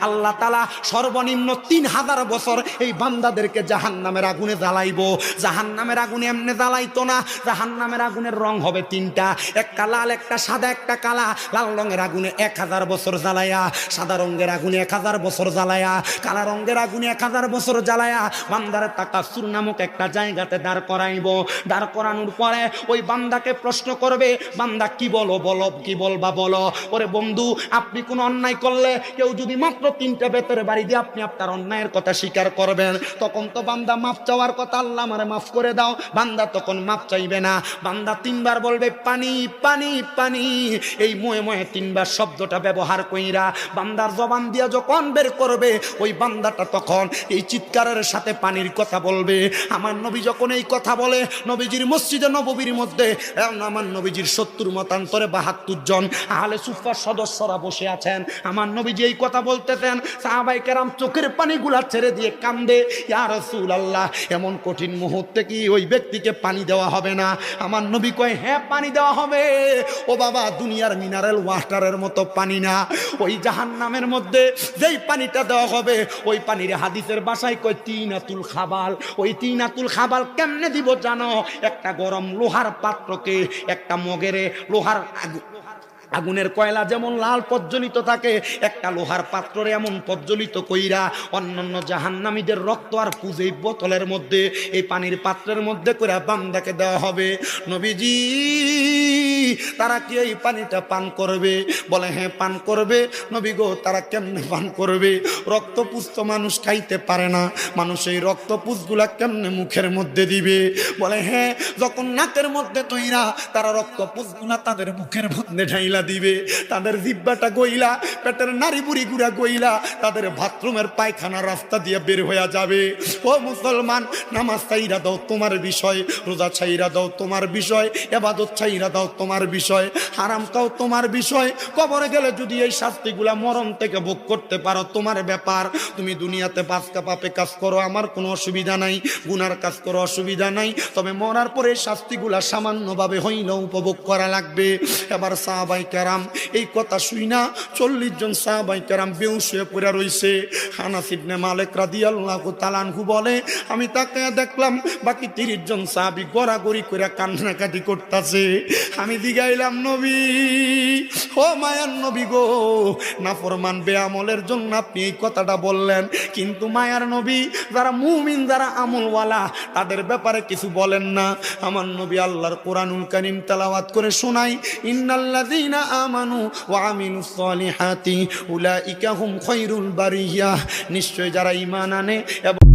আল্লাহ তাআলা সর্বনিম্ন 3000 বছর এই বান্দাদেরকে জাহান্নামের আগুনে জ্বালাইব। জাহান্নামের আগুনে এমনি জ্বালাইতো না, জাহান্নামের আগুনের রং হবে 3টা, একটা লাল, একটা সাদা, একটা কালা। লাল রঙের আগুনে 1000 বছর জ্বালায়া, সাদা রঙের আগুনে 1000 বছর জ্বালায়া, কালা রঙের আগুনে 1000 বছর জ্বালায়া বান্দারে তাকাসুর নামক একটা জায়গাতে দাঁড় করাইব। দাঁড় করানোর পরে ওই বান্দাকে প্রশ্ন করবে, বান্দা কি বলো, বলো কি বলবা বলো। ওরে বন্ধু, আপনি কোন অন্যায় করলে কেউ যদি মাত্র 3টা বেতের বাড়ি দিয়ে আপনি আপনার অন্যায়ের কথা স্বীকার করবেন, তখন তো বান্দা মাফ চাওয়ার কথা, আল্লাহ আমারে মাফ করে দাও। বান্দা তখন মাফ চাইবে না, বান্দা 3বার বলবে পানি পানি পানি। এই ময়ে ময়ে 3বার শব্দটা ব্যবহার কইরা বান্দার জবান দিয়া যখন বের করবে, ওই বান্দাটা তখন এই চিৎকারের সাথে পানির কথা বলবে। আমার নবী যখন এই কথা বলে, নবীজির মসজিদে নববীর মধ্যে আমার নবীজির 70 মতান্তরে 72 জন আহলে সুফার সদস্যরা বসে আছেন। আমার নবীজি এই কথা বলতেছেন, সাহাবায়ে কেরাম চোখের পানিগুলা ছেড়ে দিয়ে কান্দে, ইয়া রাসূলুল্লাহ, এমন কঠিন মুহূর্তে কি ওই ব্যক্তিকে পানি দেওয়া হবে না? আমার নবী কয়, হ্যাঁ পানি দেওয়া হবে। ও বাবা, দুনিয়ার মিনারেল ওয়াটারের মতো পানি না, ওই জাহান্নামের মধ্যে যেই পানিটা দেওয়া হবে, ওই পানির হাদিসের ভাষায় কয় তিনাতুল খাবাল। ওই তিনাতুল খাবাল কেমনে দিব জানো? একটা গরম লোহার পাত্রকে, একটা মগেরে লোহার আগুনের কয়লা যেমন লাল প্রজ্বলিত থাকে, একটা লোহার পাত্রে এমন প্রজ্বলিত কইরা অন্যান্য জাহান্নামীদের রক্ত আর পুজে বোতলের মধ্যে, এই পানির পাত্রের মধ্যে করে বান্দাকে দেওয়া হবে। নবীজি, তারা কি এই পানিটা পান করবে? বলে হ্যাঁ পান করবে। নবী গো, তারা কেমনে পান করবে? রক্তপুষ তো মানুষ খাইতে পারে না, মানুষ এই রক্তপুষগুলা কেমনে মুখের মধ্যে দিবে? বলে হ্যাঁ, যখন নাকের মধ্যে তৈরা তারা রক্তপুষগুলা তাদের মুখের মধ্যে ঢাইলা দিবে, তাদের জিহ্বাটা গইলা, পেটের নাড়ি বুড়ি গুড়া গইলা তাদের বাথরুমের পায়খানা রাস্তা দিয়ে বের হয়ে যাবে। ও মুসলমান, নামাজ ছাইরা দাও তোমার বিষয়, রোজা ছাইরা দাও তোমার বিষয়, ইবাদত ছাইরা দাও তোমার বিষয়, হারাম খাও তোমার বিষয়। কবরে গেলে যদি এই শাস্তিগুলা মরণ থেকে ভোগ করতে পারো তোমার ব্যাপার। তুমি দুনিয়াতে বাঁচকা পাপে কাজ করো, আমার কোনো অসুবিধা নাই, গুনার কাজ করো অসুবিধা নাই, তবে মরার পরে শাস্তিগুলা সামান্যভাবে হইলেও উপভোগ করা লাগবে। এবার সাহাবায়ে কেরাম এই কথা শুই না 40 জন সাহাবায়ে কেরাম বেহুশ হয়ে পড়ে রইছে। আনাস ইবনে মালিক রাদিয়াল্লাহু তাআলা আনহু বলে, আমি তাকে দেখলাম বাকি 30 জন সাহাবী গড়াগড়ি করে কান্নাকাটি করতেছে। আমি জিগাইলাম, নবী, ও মায়ার নবী গো, নাফরমান বেআমলের জন্য আপনি এই কথাটা বললেন, কিন্তু মায়ার নবী, যারা মুমিন, যারা আমলওয়ালা, তাদের ব্যাপারে কিছু বলেন না। আমার নবী আল্লাহর কোরআনুল কারীম তেলাওয়াত করে শোনাই, ইন্নাল্লাযীনা আমানু ওয়া আমিলুস সালিহাতি উলাইকা হুম খায়রুল বারিয়াহ। নিশ্চয় যারা ঈমান আনে এবং